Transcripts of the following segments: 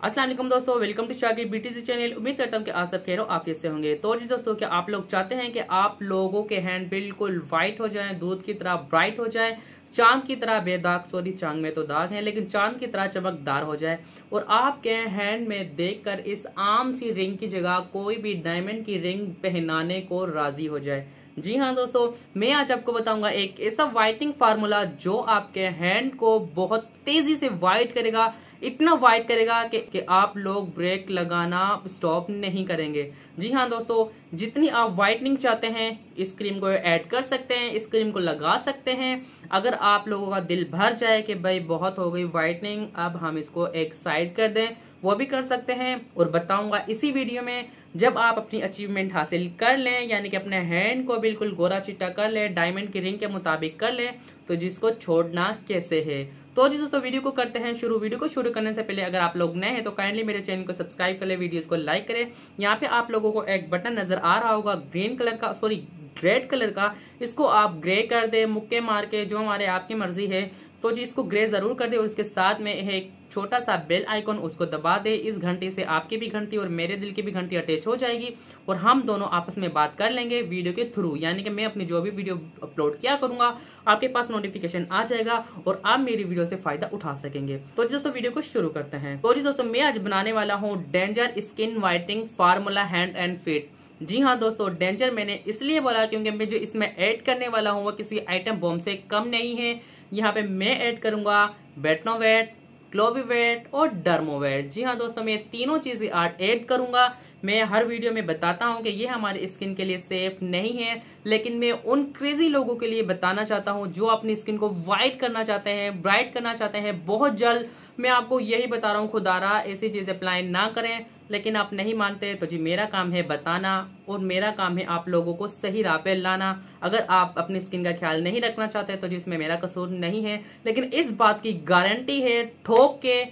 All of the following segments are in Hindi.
अस्सलाम वालेकुम दोस्तों, welcome to Shakir BTC channel. उम्मीद करता हूँ कि आप सब खैर आफियत से होंगे। तो जी दोस्तों, क्या आप लोग चाहते हैं कि आप लोगों के हैंड बिल्कुल व्हाइट हो जाएं, दूध की तरह ब्राइट हो जाएं, चांद की तरह बेदाग, सॉरी चांद में तो दाग है लेकिन चांद की तरह चमकदार हो जाए और आपके हैंड में देखकर इस आम सी रिंग की जगह कोई भी डायमंड की रिंग पहनाने को राजी हो जाए? जी हाँ दोस्तों, मैं आज आपको बताऊंगा एक ऐसा व्हाइटनिंग फार्मूला जो आपके हैंड को बहुत तेजी से व्हाइट करेगा, इतना वाइट करेगा कि आप लोग ब्रेक लगाना स्टॉप नहीं करेंगे। जी हाँ दोस्तों, जितनी आप व्हाइटनिंग चाहते हैं इस क्रीम को ऐड कर सकते हैं, इस क्रीम को लगा सकते हैं। अगर आप लोगों का दिल भर जाए कि भाई बहुत हो गई व्हाइटनिंग, अब हम इसको एक साइड कर दें, वो भी कर सकते हैं। और बताऊंगा इसी वीडियो में, जब आप अपनी अचीवमेंट हासिल कर लें, यानी कि अपने हैंड को बिल्कुल गोरा चिट्टा कर लें, डायमंड की रिंग के मुताबिक कर लें, तो जिसको छोड़ना कैसे है। तो जी दोस्तों, वीडियो को करते हैं शुरू। वीडियो को शुरू करने से पहले अगर आप लोग नए हैं तो काइंडली मेरे चैनल को सब्सक्राइब कर ले, वीडियोस को लाइक करें। यहाँ पे आप लोगों को एक बटन नजर आ रहा होगा ग्रीन कलर का, सॉरी रेड कलर का, इसको आप ग्रे कर दे, मुक्के मार के, जो हमारे आपकी मर्जी है। तो जी इसको ग्रे जरूर कर दे और इसके साथ में एक छोटा सा बेल आइकॉन, उसको दबा दे। इस घंटी से आपकी भी घंटी और मेरे दिल की भी घंटी अटैच हो जाएगी और हम दोनों आपस में बात कर लेंगे वीडियो के थ्रू, यानी कि मैं अपनी जो भी वीडियो अपलोड किया करूंगा आपके पास नोटिफिकेशन आ जाएगा और आप मेरी वीडियो से फायदा उठा सकेंगे। तो जी दोस्तों, वीडियो को शुरू करते हैं। तो जी दोस्तों, मैं आज बनाने वाला हूँ danger skin whitening formula hand and feet. जी हाँ दोस्तों, डेंजर मैंने इसलिए बोला क्योंकि मैं जो इसमें ऐड करने वाला हूँ वो किसी आइटम बॉम्ब से कम नहीं है। यहाँ पे मैं ऐड करूंगा बेटनोवेट, क्लोबिवेट और डर्मोवेट। जी हाँ दोस्तों, मैं तीनों चीजें ऐड करूंगा। मैं हर वीडियो में बताता हूं कि ये हमारे स्किन के लिए सेफ नहीं है, लेकिन मैं उन क्रेजी लोगों के लिए बताना चाहता हूं जो अपनी स्किन को व्हाइट करना चाहते हैं, ब्राइट करना चाहते हैं बहुत जल्द। मैं आपको यही बता रहा हूं, खुदारा ऐसी चीज अप्लाई ना करें। लेकिन आप नहीं मानते तो जी मेरा काम है बताना और मेरा काम है आप लोगों को सही राह पे लाना। अगर आप अपनी स्किन का ख्याल नहीं रखना चाहते तो जिसमें मेरा कसूर नहीं है, लेकिन इस बात की गारंटी है ठोक के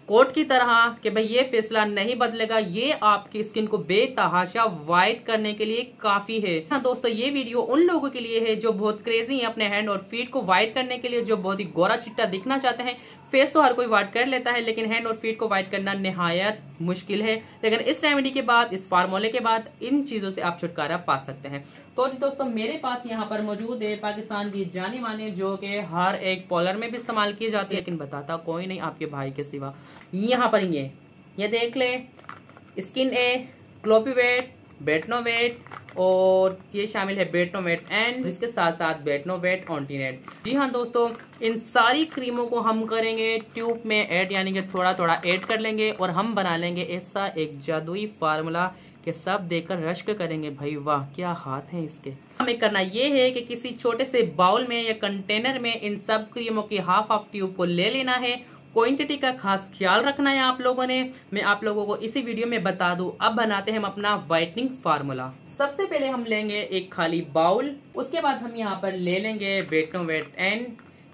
कोर्ट की तरह कि भाई ये फैसला नहीं बदलेगा, ये आपकी स्किन को बेतहाशा व्हाइट करने के लिए काफी है। हाँ दोस्तों, ये वीडियो उन लोगों के लिए है जो बहुत क्रेजी है अपने हैंड और फीट को व्हाइट करने के लिए, जो बहुत ही गोरा चिट्टा दिखना चाहते हैं। फेस तो हर कोई व्हाइट कर लेता है लेकिन हैंड और फीट को व्हाइट करना निहायत मुश्किल है। लेकिन इस रेमेडी के बाद, इस फार्मूले के बाद इन चीजों से आप छुटकारा पा सकते हैं। तो जी दोस्तों, मेरे पास यहाँ पर मौजूद है पाकिस्तान की जानी मानी, जो कि हर एक पॉलर में भी इस्तेमाल की जाती है, लेकिन बताता कोई नहीं आपके भाई के सिवा। यहाँ पर ये देख ले, स्किन ए, क्लोपिवेट, बेटनोवेट और ये शामिल है बेटनोवेट एंड इसके साथ साथ बेटनोवेट ऑन्टीनेट। जी हाँ दोस्तों, इन सारी क्रीमों को हम करेंगे ट्यूब में ऐड, यानी कि थोड़ा थोड़ा ऐड कर लेंगे और हम बना लेंगे ऐसा एक जादुई फार्मूला कि सब देखकर रश्क करेंगे, भाई वाह क्या हाथ है इसके। हमें करना ये है कि किसी छोटे से बाउल में या कंटेनर में इन सब क्रीमों की हाफ ट्यूब को ले लेना है। क्वांटिटी का खास ख्याल रखना है आप लोगों ने, मैं आप लोगों को इसी वीडियो में बता दूं। अब बनाते हैं हम अपना व्हाइटनिंग फार्मूला। सबसे पहले हम लेंगे एक खाली बाउल, उसके बाद हम यहाँ पर ले लेंगे बेटनोवेट एंड,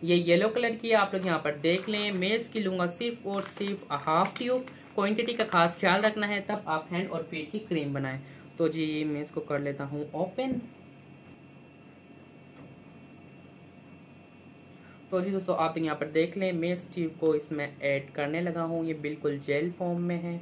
ये येलो कलर की आप लोग यहाँ पर देख लें। मैं इसकी लूंगा सिर्फ और सिर्फ हाफ ट्यूब। क्वांटिटी का खास ख्याल रखना है, तब आप हैंड और फीट की क्रीम बनाएं। तो जी मैं इसको कर लेता हूँ ओपन। तो जी दोस्तों, आप यहाँ पर देख लें, मैं इस ट्यूब को इसमें ऐड करने लगा हूँ। ये बिल्कुल जेल फॉर्म में है,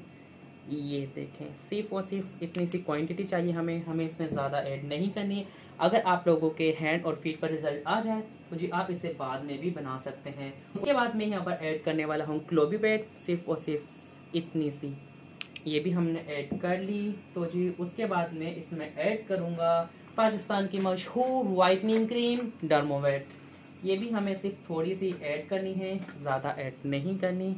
ये देखें। सिर्फ और सिर्फ इतनी सी क्वांटिटी चाहिए हमें इसमें ज़्यादा ऐड नहीं करनी है। अगर आप लोगों के हैंड और फीट पर रिजल्ट आ जाए तो जी आप इसे बाद में भी बना सकते हैं। उसके बाद मैं यहाँ पर ऐड करने वाला हूँ क्लोबिवेट, सिर्फ और सिर्फ इतनी सी, ये भी हमने ऐड कर ली। तो जी उसके बाद मैं इसमें ऐड करूँगा पाकिस्तान की मशहूर व्हाइटनिंग क्रीम डर्मोवेट। ये भी हमें सिर्फ थोड़ी सी ऐड करनी है, ज़्यादा ऐड नहीं करनी।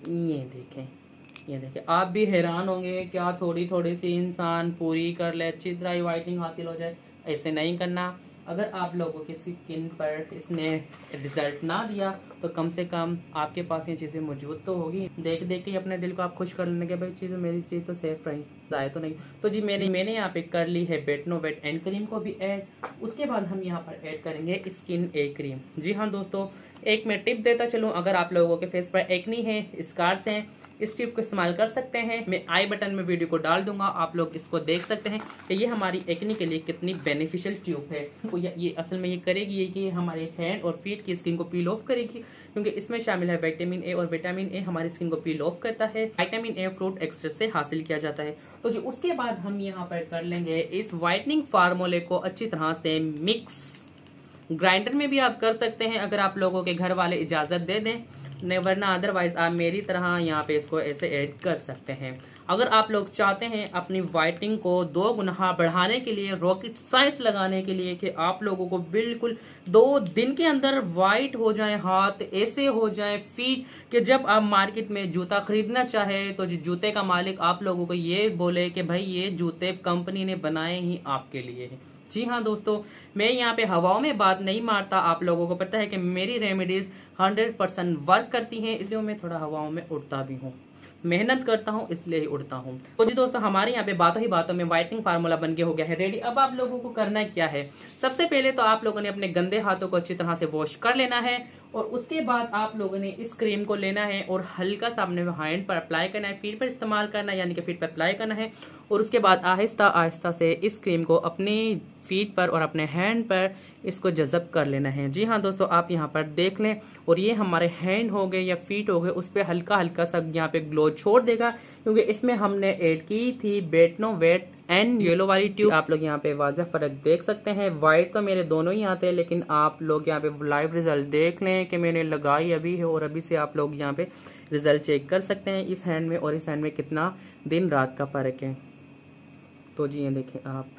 ये देखें, आप भी हैरान होंगे क्या थोड़ी थोड़ी सी इंसान पूरी कर ले, अच्छी तरह व्हाइटनिंग हासिल हो जाए। ऐसे नहीं करना। अगर आप लोगों की स्किन पर इसने रिजल्ट ना दिया तो कम से कम आपके पास ये चीज़ें मौजूद तो होगी। देख देख के अपने दिल को आप खुश कर लेने के, भाई चीज़ मेरी चीज़ तो सेफ रही, जाए तो नहीं। तो जी मैंने यहाँ पे कर ली है बेटनोवेट एंड क्रीम को भी ऐड। उसके बाद हम यहाँ पर ऐड करेंगे स्किन ए क्रीम। जी हाँ दोस्तों, एक मैं टिप देता चलूँ, अगर आप लोगों के फेस पर एक्नी है, स्कार्स हैं, इस ट्यूब को इस्तेमाल कर सकते हैं। मैं आई बटन में वीडियो को डाल दूंगा, आप लोग इसको देख सकते हैं कि ये हमारी एक्ने के लिए कितनी बेनिफिशियल ट्यूब है। तो ये असल में ये करेगी कि हमारे हैंड और फीट की स्किन को पील ऑफ करेगी, क्योंकि इसमें शामिल है विटामिन ए, और विटामिन ए हमारी स्किन को पील ऑफ करता है। विटामिन ए फ्रूट एक्सट्रैक्ट से हासिल किया जाता है। तो जो उसके बाद हम यहाँ पर कर लेंगे इस व्हाइटनिंग फार्मूले को अच्छी तरह से मिक्स। ग्राइंडर में भी आप कर सकते हैं अगर आप लोगों के घर वाले इजाजत दे दें, नहीं वरना अदरवाइज आप मेरी तरह यहाँ पे इसको ऐसे ऐड कर सकते हैं। अगर आप लोग चाहते हैं अपनी व्हाइटनिंग को 2 गुना बढ़ाने के लिए, रॉकेट साइंस लगाने के लिए कि आप लोगों को बिल्कुल 2 दिन के अंदर व्हाइट हो जाए, हाथ ऐसे हो जाए, फीट कि जब आप मार्केट में जूता खरीदना चाहे तो जूते का मालिक आप लोगों को ये बोले कि भाई ये जूते कंपनी ने बनाए ही आपके लिए है। जी हाँ दोस्तों, मैं यहाँ पे हवाओं में बात नहीं मारता, आप लोगों को पता है कि मेरी रेमेडीज 100% वर्क करती हैं, इसलिए मैं थोड़ा हवाओं में उड़ता भी हूँ, मेहनत करता हूँ इसलिए ही उड़ता हूँ। तो जी दोस्तों, हमारे यहाँ पे बातों ही बातों में व्हाइटनिंग फार्मूला बन के हो गया है रेडी। अब आप लोगों को करना क्या है, सबसे पहले तो आप लोगों ने अपने गंदे हाथों को अच्छी तरह से वॉश कर लेना है, और उसके बाद आप लोगों ने इस क्रीम को लेना है और हल्का सा अपने हैंड पर अप्लाई करना है, फीट पर इस्तेमाल करना है, यानी कि फीट पर अप्लाई करना है, और उसके बाद आहिस्ता आहिस्ता से इस क्रीम को अपनी फीट पर और अपने हैंड पर इसको जज़ब कर लेना है। जी हाँ दोस्तों, आप यहाँ पर देख लें, और ये हमारे हैंड हो गए या फीट हो गए, उस पर हल्का हल्का सा यहाँ पे ग्लो छोड़ देगा, क्योंकि इसमें हमने ऐड की थी बेटनो वेट एंड येलो वाली ट्यूब। आप लोग यहाँ पे वाज़ह फर्क देख सकते हैं, व्हाइट तो मेरे दोनों ही आते हैं, लेकिन आप लोग यहाँ पे लाइव रिजल्ट देख लें कि मैंने लगाई अभी है, और अभी से आप लोग यहाँ पे रिजल्ट चेक कर सकते हैं इस हैंड में और इस हैंड में कितना दिन रात का फर्क है। तो जी ये देखें आप,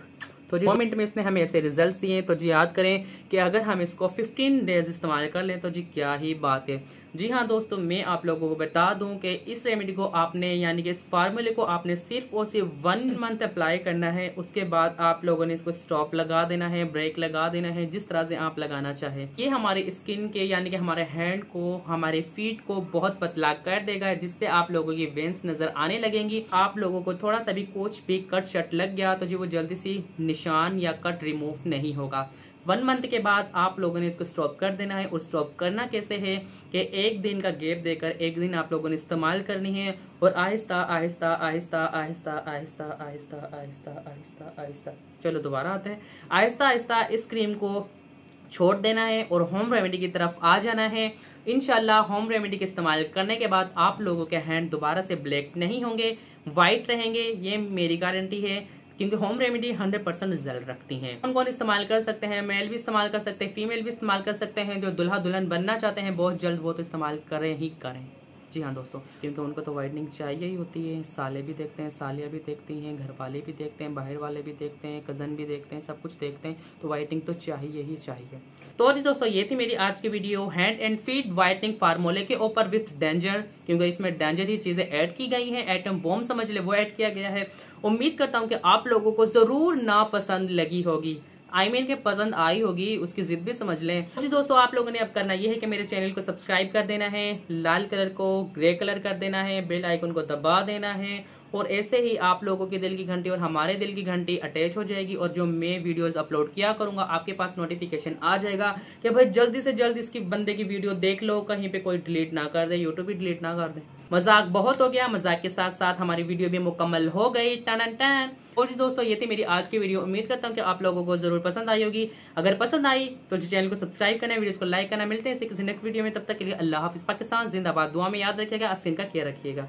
तो जी 2 मिनट में इसने हमें ऐसे रिजल्ट्स दिए। तो जी याद करें कि अगर हम इसको 15 डेज इस्तेमाल कर लें तो जी क्या ही बात है। जी हाँ दोस्तों, मैं आप लोगों को बता दूं कि इस रेमेडी को आपने, यानी कि इस फार्मूले को आपने सिर्फ और सिर्फ 1 मंथ अप्लाई करना है। उसके बाद आप लोगों ने इसको स्टॉप लगा देना है, ब्रेक लगा देना है, जिस तरह से आप लगाना चाहे। ये हमारी स्किन के, यानी कि हमारे हैंड को, हमारे फीट को बहुत पतला कर देगा, जिससे आप लोगों की वेन्स नजर आने लगेंगी। आप लोगों को थोड़ा सा भी कुछ भी कट शट लग गया तो जी वो जल्दी सी निशान या कट रिमूव नहीं होगा। 1 मंथ के बाद आप लोगों ने इसको स्टॉप कर देना है, और स्टॉप करना कैसे है कि 1 दिन का गैप देकर 1 दिन आप लोगों ने इस्तेमाल करनी है, और आहिस्ता आहिस्ता आहिस्ता आहिस्ता आहिस्ता आहिस्ता आहिस्ता आहिस्ता आहिस्ता, चलो दोबारा आते हैं, आहिस्ता आहिस्ता इस क्रीम को छोड़ देना है और होम रेमेडी की तरफ आ जाना है। इंशाल्लाह होम रेमेडी के इस्तेमाल करने के बाद आप लोगों के हैंड दोबारा से ब्लैक नहीं होंगे, व्हाइट रहेंगे, ये मेरी गारंटी है, क्योंकि होम रेमेडी 100% रिजल्ट रखती हैं। कौन कौन इस्तेमाल कर सकते हैं, मेल भी इस्तेमाल कर सकते हैं, फीमेल भी इस्तेमाल कर सकते हैं। जो दुल्हा दुल्हन बनना चाहते हैं बहुत जल्द, वो तो इस्तेमाल करें ही करें। जी हाँ दोस्तों, क्योंकि उनको तो वाइटनिंग चाहिए ही होती है। साले भी देखते हैं, सालियाँ भी देखती हैं, घर वाले भी देखते हैं, बाहर वाले भी देखते हैं, कजन भी देखते हैं, सब कुछ देखते हैं, तो वाइटनिंग तो चाहिए ही चाहिए। तो जी दोस्तों, ये थी मेरी आज की video hand and feet whitening फार्मूले के ऊपर विथ डेंजर, क्योंकि इसमें डेंजर ही चीजें ऐड की गई हैं, एटम बॉम्ब समझ ले वो ऐड किया गया है। उम्मीद करता हूँ कि आप लोगों को जरूर नापसंद लगी होगी, आई मीन के पसंद आई होगी, उसकी जिद भी समझ लें। जी दोस्तों, आप लोगों ने अब करना यह है कि मेरे चैनल को सब्सक्राइब कर देना है, लाल कलर को ग्रे कलर कर देना है, बेल आइकन को दबा देना है, और ऐसे ही आप लोगों के दिल की घंटी और हमारे दिल की घंटी अटैच हो जाएगी, और जो मैं वीडियोस अपलोड किया करूंगा आपके पास नोटिफिकेशन आ जाएगा कि भाई जल्दी से जल्द इसकी बंदे की वीडियो देख लो, कहीं पे कोई डिलीट ना कर दे, यूट्यूब भी डिलीट ना कर दे। मजाक बहुत हो गया, मजाक के साथ साथ हमारी वीडियो भी मुकम्मल हो गई। टन टन। और दोस्तों, ये थी मेरी आज की वीडियो, उम्मीद करता हूँ कि आप लोगों को जरूर पसंद आई होगी। अगर पसंद आई तो चैनल को सब्सक्राइब करना, वीडियो को लाइक करना। मिलते हैं किसी नेक्स्ट वीडियो में, तब तक के लिए अल्लाह हाफिज। पाकिस्तान जिंदाबाद। दुआ में याद रखिएगा, अस्सिन का केयर रखिएगा।